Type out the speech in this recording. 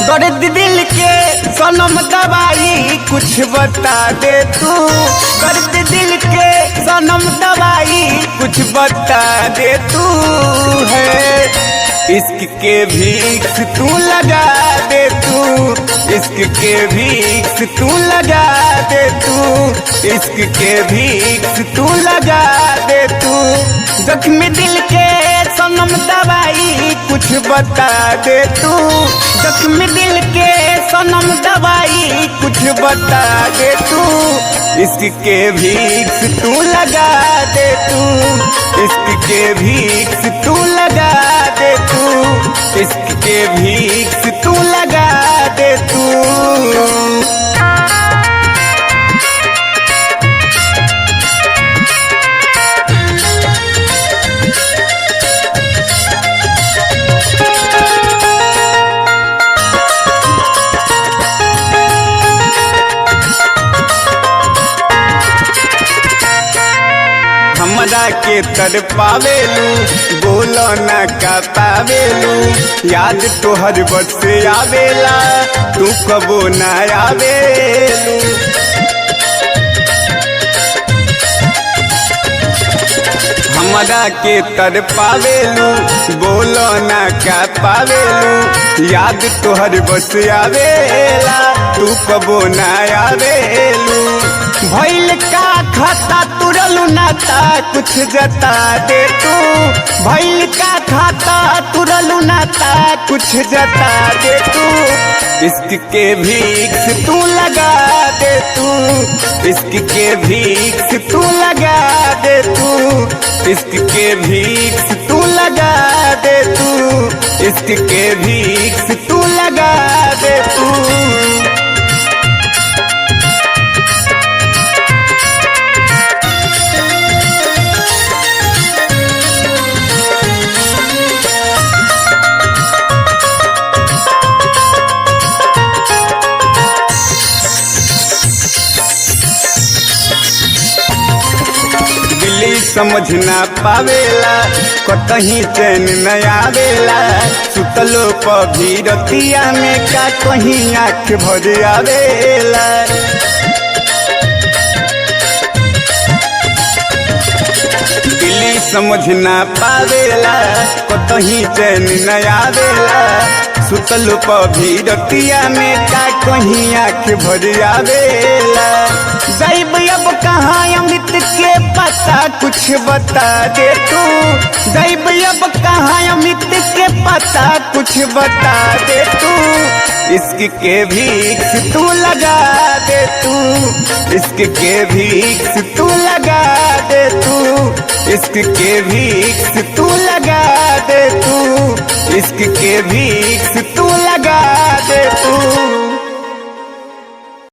दर्द दिल के सनम दवाई कुछ बता दे तू। दर्द दिल के सनम दवाई कुछ बता दे तू है। इश्क के भीख तू लगा दे तू। इश्क के भीख तू लगा दे तू। इश्क के भीख तू लगा दे तू। जख्मी दिल के सनम दवाई कुछ बता दे तू। जख्मी दिल के सनम दवाई कुछ बता दे तू। इश्क के भीख तू लगा दे तू। इश्क के भीख तू लगा दे तू। इश्क के भीख तू लगा दे तू। हमरा के तर पावेलू बोलो ना का पावेलू। याद तोहर बस आवेला तू कबो ना आवेलू। हमरा के तर पावेलू बोलो ना का पावेलू। याद तोहर बस आवेला तू कबो ना आवेलू। भइल का खाता तुरलू नाता कुछ जता दे तू। भइल का खाता तुरलू नाता कुछ जता दे तू। इश्क के भीख तू लगा दे तू। इश्क के भीख तू लगा दे तू। इश्क के भीख तू लगा दे तू। इश्क के भीख तू लगा दे तू। समझ ना पावेला कतही चैन न आवेला। सुतलो पभी रतिया में का कहीं आँख भर आवेला। दिली समझ ना पावेला कतही चैन न आवेला। सुतलो पभी रतिया में का कहीं आँख भर आवेला। जाइब अब कहाँ अमृत के पता कुछ बता दे तू। जाइब अब कहाँ अमृत के पता कुछ बता दे तू। इश्क के भीख तू लगा दे तू। इश्क के भीख तू लगा दे तू। इश्क के भीख तू लगा दे तू। इश्क के भीख तू लगा दे तू।